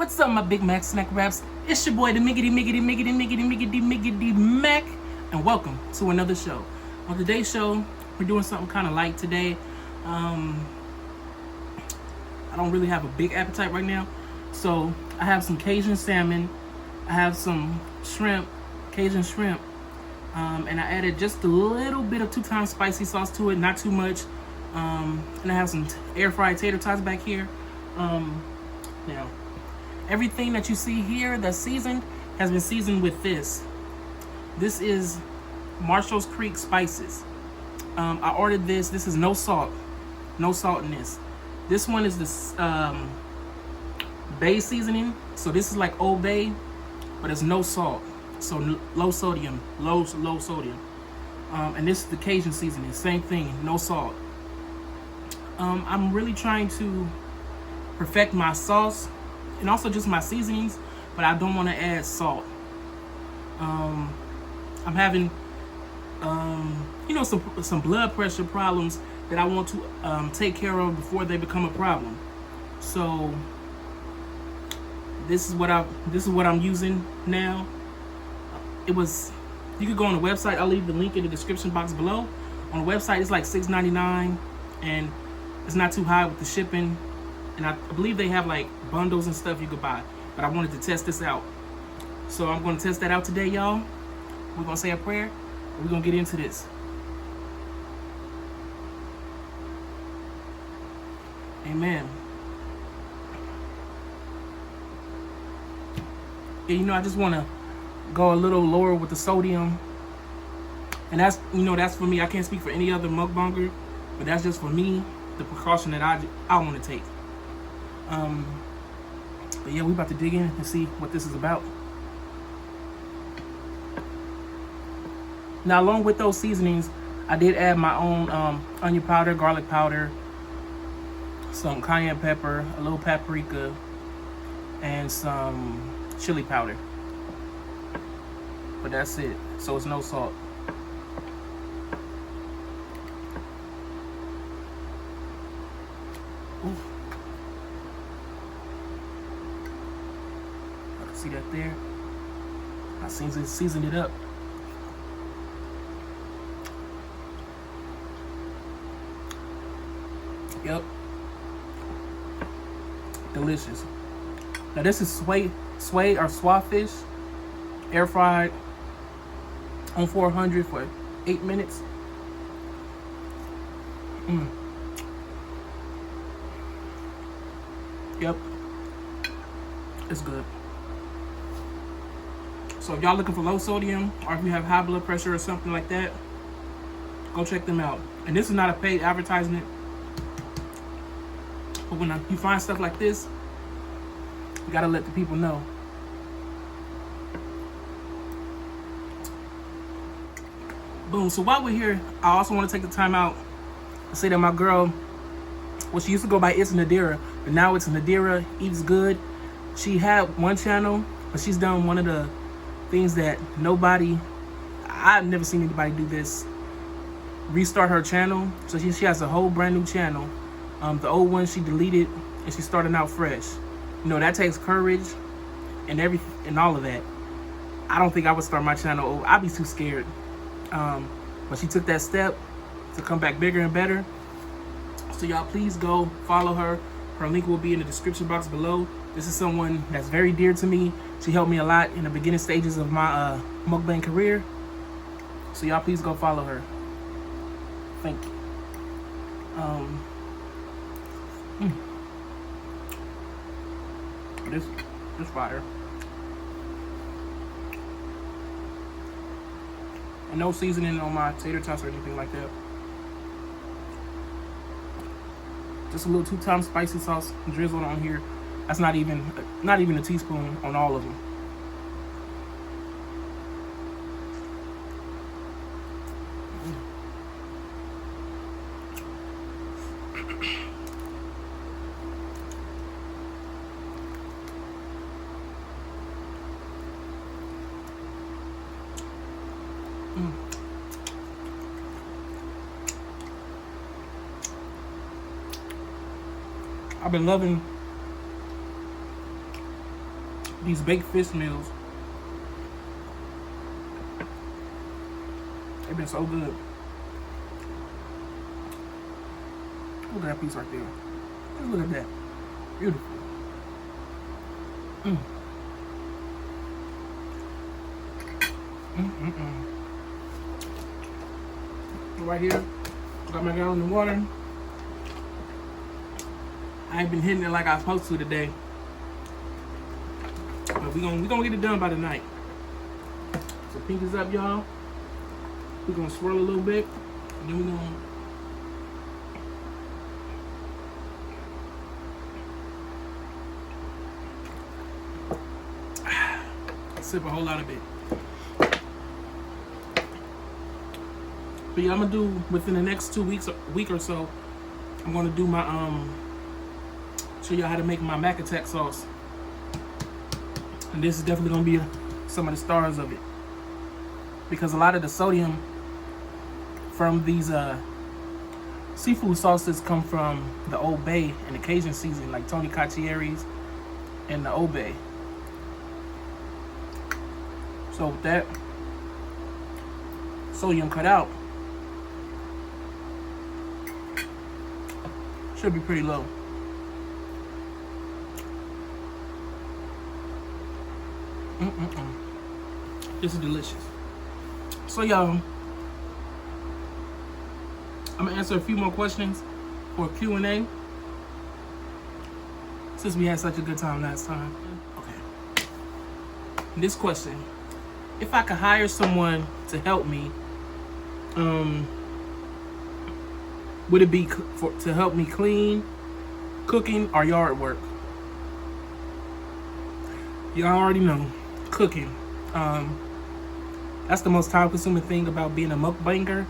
What's up, my Big Mack Snack-Wraps? It's your boy, the Miggity Mack, and welcome to another show. On today's show, we're doing something kind of light today. I don't really have a big appetite right now, so I have some Cajun salmon, I have some shrimp, Cajun shrimp, and I added just a little bit of 2 times spicy sauce to it, not too much. And I have some air fried tater tots back here. Now, everything that you see here that's seasoned has been seasoned with this. This is Marshall's Creek spices. I ordered this. This is no salt in this. This one is this bay seasoning. So this is like Old Bay, but it's no salt. So low sodium. And this is the Cajun seasoning. Same thing, no salt. I'm really trying to perfect my sauce and also just my seasonings, but I don't want to add salt. I'm having some blood pressure problems that I want to take care of before they become a problem. So this is what I'm using now. You could go on the website. I'll leave the link in the description box below. On the website it's like $6.99 and it's not too high with the shipping. And I believe they have like bundles and stuff you could buy. But I wanted to test this out. So I'm going to test that out today, y'all. We're going to say a prayer. And we're going to get into this. Amen. Yeah, I just want to go a little lower with the sodium. And that's for me. I can't speak for any other mukbanger. But that's just for me, the precaution that I want to take. But yeah, we about to dig in and see what this is about. Now, along with those seasonings, I did add my own onion powder, garlic powder, some cayenne pepper, a little paprika, and some chili powder. But that's it. So it's no salt. Ooh. See that there? I seasoned it up. Yep. Delicious. Now this is swai fish, air fried on 400 for 8 minutes. Yep. It's good. So if y'all looking for low sodium, or if you have high blood pressure or something like that, go check them out. And this is not a paid advertisement, but when you find stuff like this, you gotta let the people know. Boom. So while we're here, I also want to take the time out to say that my girl, well, she used to go by It's Nadira, but now it's Nadira Eats Good. She had one channel, but she's done one of the things that I've never seen anybody do this. Restart her channel. So she has a whole brand new channel. The old one she deleted and she's starting out fresh. That takes courage and all of that. I don't think I would start my channel over. I'd be too scared. But she took that step to come back bigger and better. So y'all please go follow her. Her link will be in the description box below. This is someone that's very dear to me. She helped me a lot in the beginning stages of my mukbang career. So y'all please go follow her. Thank you. This fire. And no seasoning on my tater tots or anything like that. Just a little 2 times spicy sauce drizzled on here. That's not even a teaspoon on all of them. I've been loving these baked fish meals. They've been so good. Look at that piece right there. Just look at that. Beautiful. Right here, got my gallon of water. I ain't been hitting it like I was supposed to today, but we gonna get it done by tonight. So pink is up, y'all. We're gonna swirl a little bit, and then we're gonna sip a whole lot of it. But yeah, I'm gonna do within the next 2 weeks, week or so. I'm gonna do my show y'all how to make my Mac Attack sauce, and this is definitely gonna be some of the stars of it, because a lot of the sodium from these seafood sauces come from the Old Bay and the Cajun seasoning, like Tony Caccieri's and the Old Bay. So with that sodium cut out, should be pretty low. This is delicious. So y'all, I'm gonna answer a few more questions for Q&A, since we had such a good time last time. Okay. This question: if I could hire someone to help me, would it be to help me clean, cooking, or yard work? Y'all already know, cooking. That's the most time-consuming thing about being a mukbanger,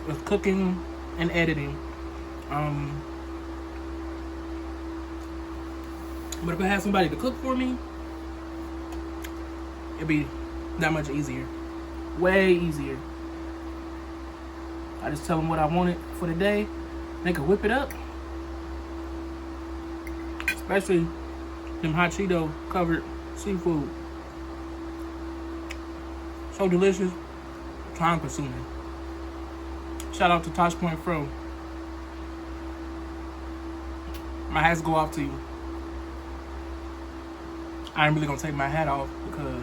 with cooking and editing. But if I had somebody to cook for me, it'd be that much easier. Way easier. I just tell them what I wanted for the day. They can whip it up. Especially them hot Cheeto covered seafood. So delicious, time consuming. Shout out to Tosh Point Fro. My hats go off to you. I ain't really gonna take my hat off because,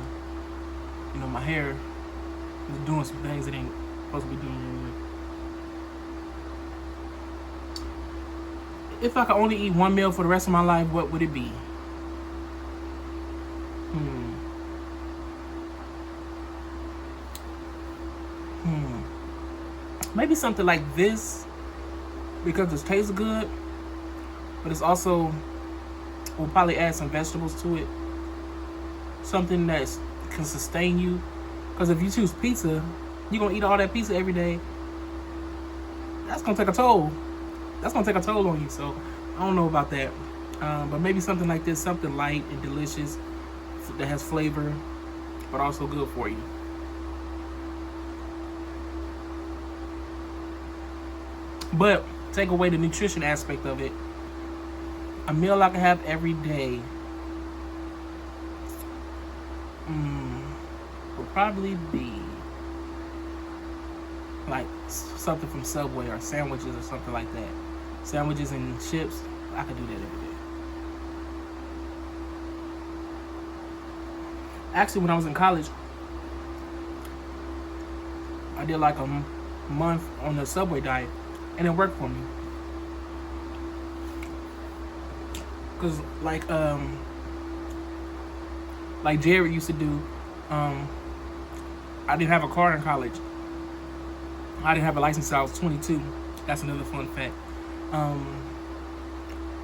you know, my hair is doing some things it ain't supposed to be doing anyway. If I could only eat one meal for the rest of my life, what would it be? Maybe something like this, because it tastes good, but it's also, we'll probably add some vegetables to it. Something that can sustain you. Because if you choose pizza, you're going to eat all that pizza every day. That's going to take a toll. That's going to take a toll on you. So I don't know about that. But maybe something like this, something light and delicious that has flavor, but also good for you. But take away the nutrition aspect of it. A meal I can have every day would probably be like something from Subway, or sandwiches or something like that. Sandwiches and chips, I could do that every day. Actually, when I was in college, I did like a month on the Subway diet, and it worked for me. Cause like Jared used to do, I didn't have a car in college. I didn't have a license until I was 22. That's another fun fact.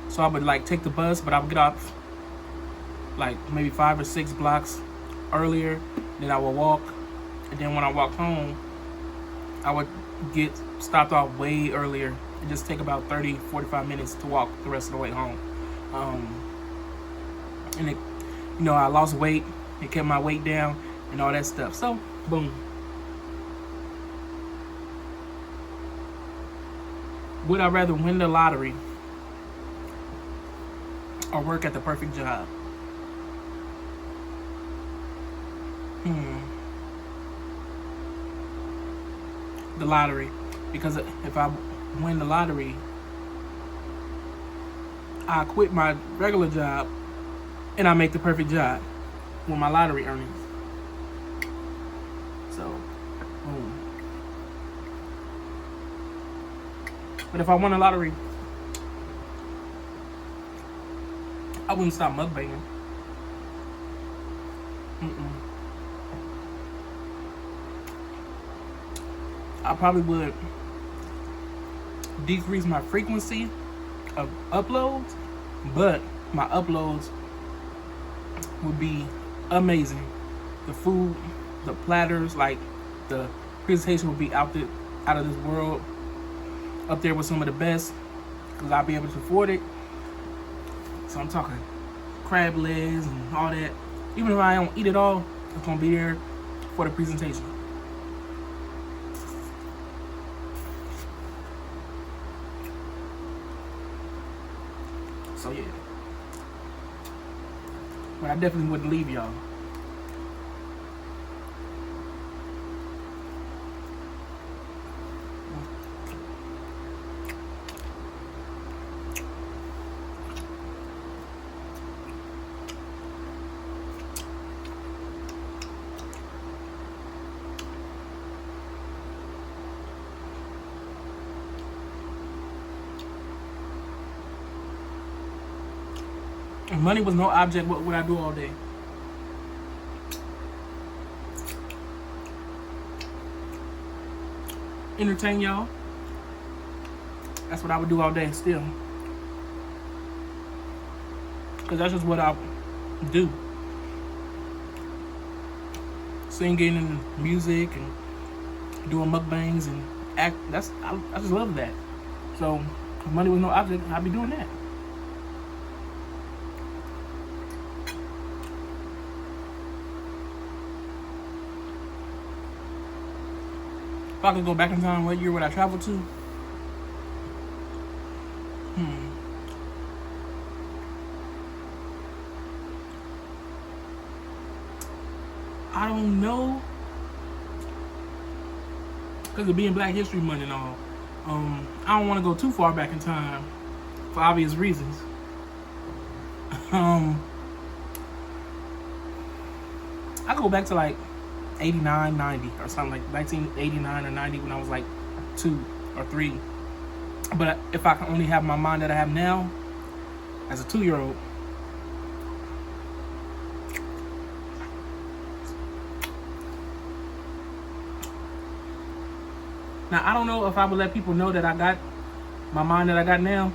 So I would like take the bus, but I would get off like maybe 5 or 6 blocks earlier. Then I would walk, and then when I walked home, I would get stopped off way earlier and just take about 30-45 minutes to walk the rest of the way home. And it, you know, I lost weight, it kept my weight down and all that stuff. So boom. Would I rather win the lottery or work at the perfect job? The lottery, because if I win the lottery, I quit my regular job and I make the perfect job with my lottery earnings. So, boom. But if I won the lottery, I wouldn't stop mukbanging. I probably would decrease my frequency of uploads, but my uploads would be amazing. The food, the platters, like the presentation would be out of this world, up there with some of the best, because I'll be able to afford it. So I'm talking crab legs and all that. Even if I don't eat it all, it's gonna be there for the presentation. So yeah, but I definitely wouldn't leave y'all. If money was no object, what would I do all day? Entertain y'all. That's what I would do all day still. Because that's just what I do. Singing and music and doing mukbangs and act. I just love that. So if money was no object, I'd be doing that. If I could go back in time, what year would I travel to? I don't know. Because of being Black History Month and all. I don't want to go too far back in time for obvious reasons. I go back to like 89, 90 or something, like 1989 or 90 when I was like 2 or 3. But if I can only have my mind that I have now as a 2-year-old, now I don't know if I would let people know that I got my mind that I got now.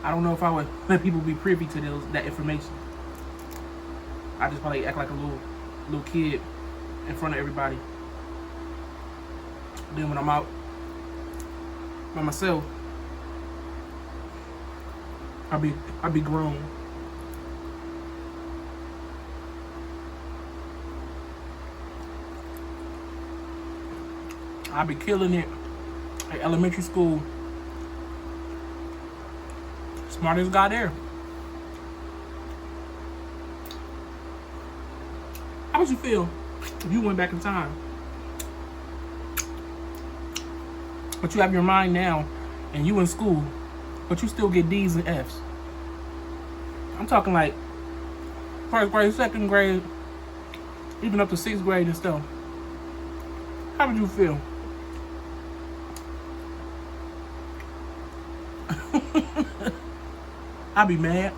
I don't know if I would let people be privy to that information. I just probably act like a little kid in front of everybody. Then when I'm out by myself, I'll be grown. I'll be killing it at elementary school. Smartest guy there. How would you feel if you went back in time? But you have your mind now, and you in school, but you still get D's and F's. I'm talking like 1st grade, 2nd grade, even up to 6th grade and stuff. How would you feel? I'd be mad.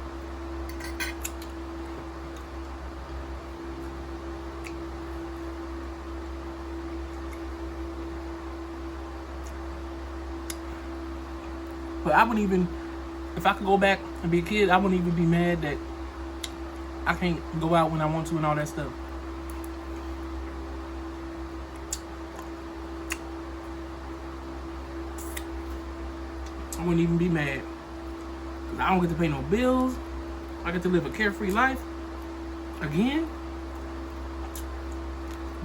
But I wouldn't even, if I could go back and be a kid, I wouldn't even be mad that I can't go out when I want to and all that stuff. I wouldn't even be mad. I don't get to pay no bills. I get to live a carefree life again.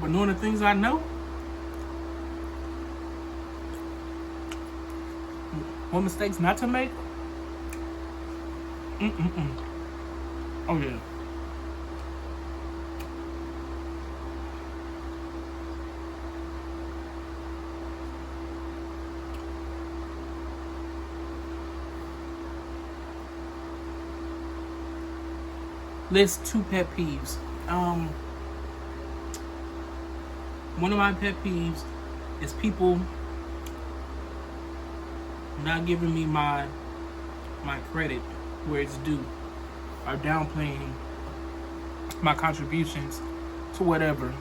But knowing the things I know, what mistakes not to make. Oh yeah. list 2 pet peeves. One of my pet peeves is people not giving me my credit where it's due, or downplaying my contributions to whatever.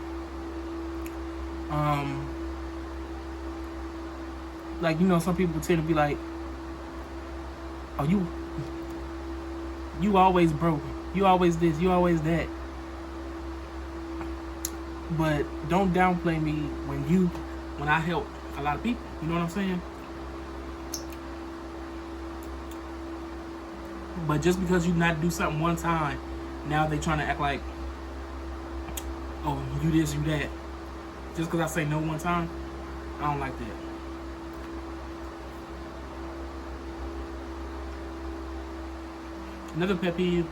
Like, you know, some people tend to be like, oh, you always broke, you always this, you always that. But don't downplay me when I help a lot of people. You know what I'm saying? But just because you not do something one time, now they trying to act like, oh, you this, you that. Just because I say no one time, I don't like that. Another pet peeve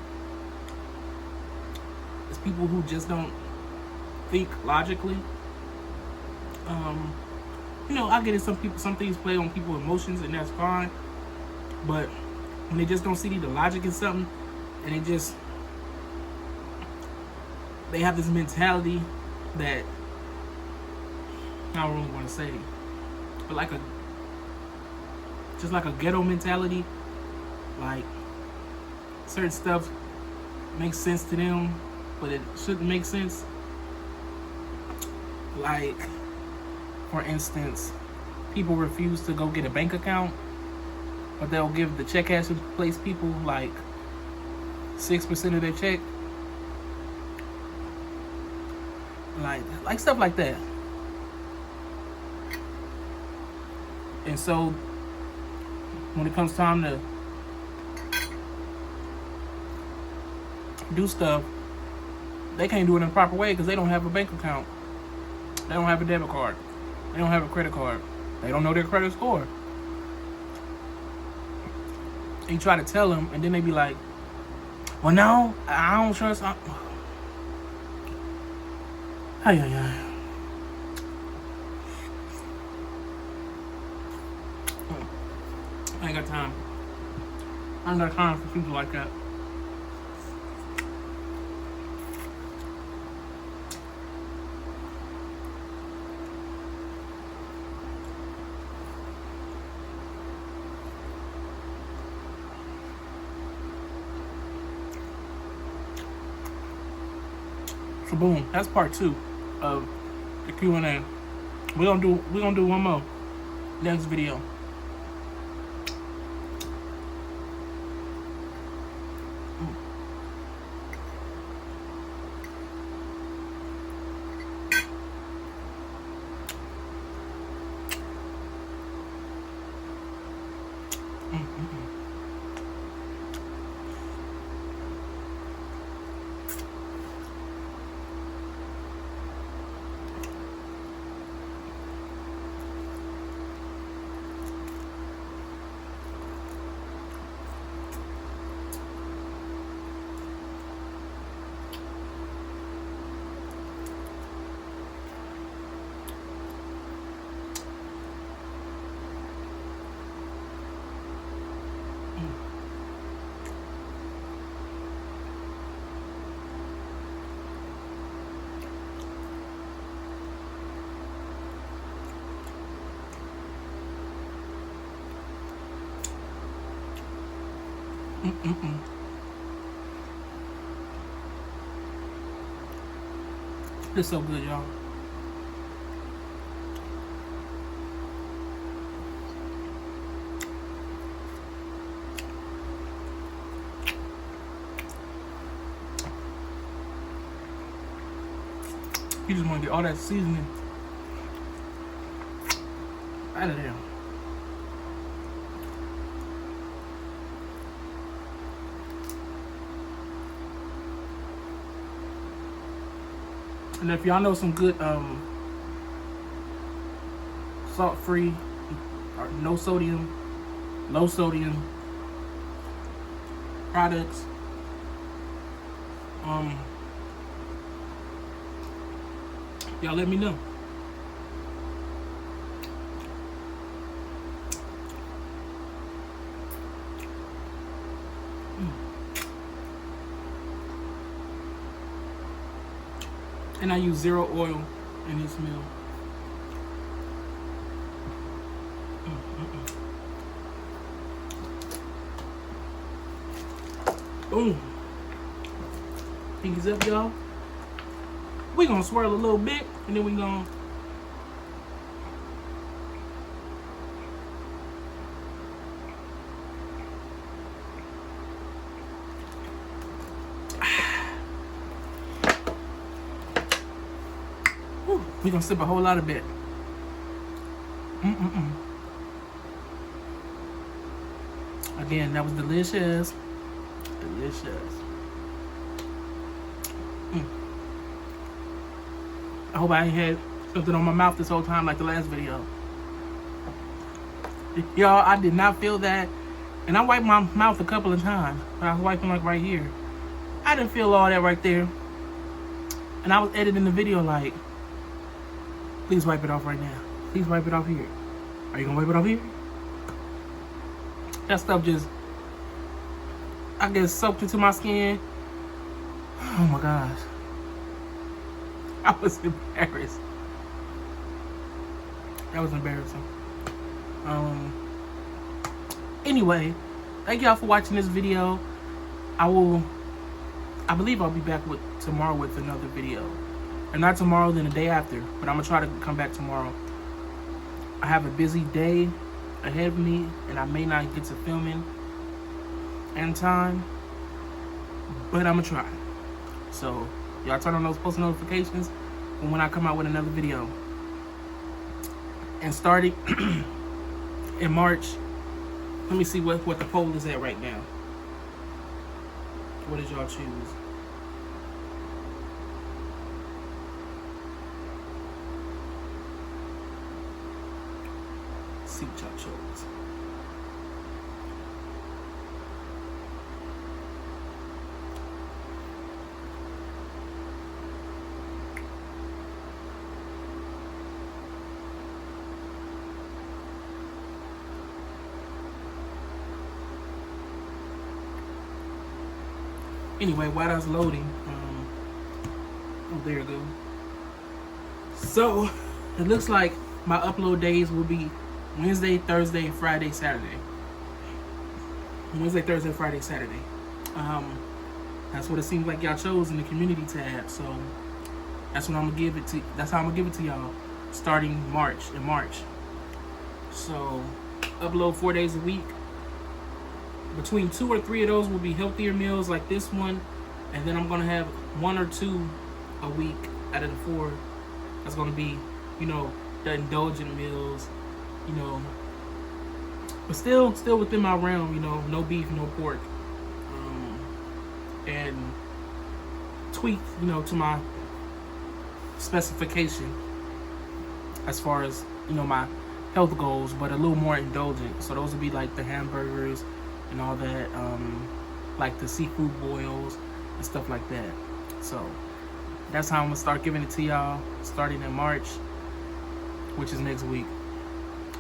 is people who just don't think logically. You know, I get it. Some things play on people's emotions, and that's fine. But when they just don't see the logic in something, and they have this mentality that I don't really want to say, but just like a ghetto mentality. Like, certain stuff makes sense to them, but it shouldn't make sense. Like, for instance, people refuse to go get a bank account, but they'll give the check cashing place people like 6% of their check. Like stuff like that. And so when it comes time to do stuff, they can't do it in a proper way because they don't have a bank account. They don't have a debit card. They don't have a credit card. They don't know their credit score. You try to tell them, and then they be like, well, no, I don't trust. Ay. I ain't got time. I ain't got time for people like that. So boom, that's part 2 of the Q&A. We're gonna do one more next video. It's so good, y'all. You just want to get all that seasoning out of there. And if y'all know some good salt-free or no sodium, low sodium products, y'all let me know. And I use 0 oil in this meal. Boom. Pinkies up, y'all. We gonna swirl a little bit, and then we gonna we're gonna sip a whole lot of it. Again, that was delicious. Delicious. I hope I ain't had something on my mouth this whole time like the last video. Y'all, I did not feel that. And I wiped my mouth a couple of times. But I was wiping like right here. I didn't feel all that right there. And I was editing the video like, please wipe it off right now. Please wipe it off here. Are you gonna wipe it off here? That stuff just, I guess, soaked into my skin. Oh my gosh. I was embarrassed. That was embarrassing. Anyway, thank y'all for watching this video. I believe I'll be back tomorrow with another video. And not tomorrow, then the day after. But I'm gonna try to come back tomorrow. I have a busy day ahead of me, and I may not get to filming in time, but I'm gonna try. So y'all turn on those post notifications when I come out with another video. And starting in March, let me see what the poll is at right now. What did y'all choose? Let's see what y'all chose. Anyway, while that's loading, oh, there you go. So, it looks like my upload days will be Wednesday, Thursday, Friday, Saturday. Wednesday, Thursday, Friday, Saturday. That's what it seems like y'all chose in the community tab. So, that's what I'm gonna give it to. That's how I'm gonna give it to y'all, starting in March. So, upload 4 days a week. Between 2 or 3 of those will be healthier meals like this one, and then I'm gonna have 1 or 2 a week out of the 4 that's gonna be, you know, the indulgent meals, you know, but still within my realm, you know, no beef, no pork, and tweak, you know, to my specification as far as, you know, my health goals, but a little more indulgent. So those would be like the hamburgers and all that, like the seafood boils and stuff like that. So that's how I'm gonna start giving it to y'all, starting in March, which is next week.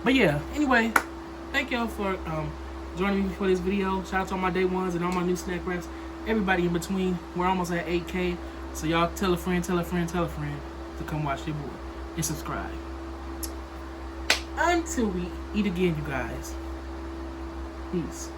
But yeah, anyway, thank y'all for joining me for this video. Shout out to all my day ones and all my new snack wraps, everybody in between. We're almost at 8K, so y'all tell a friend to come watch your boy and subscribe. Until we eat again, you guys. Peace.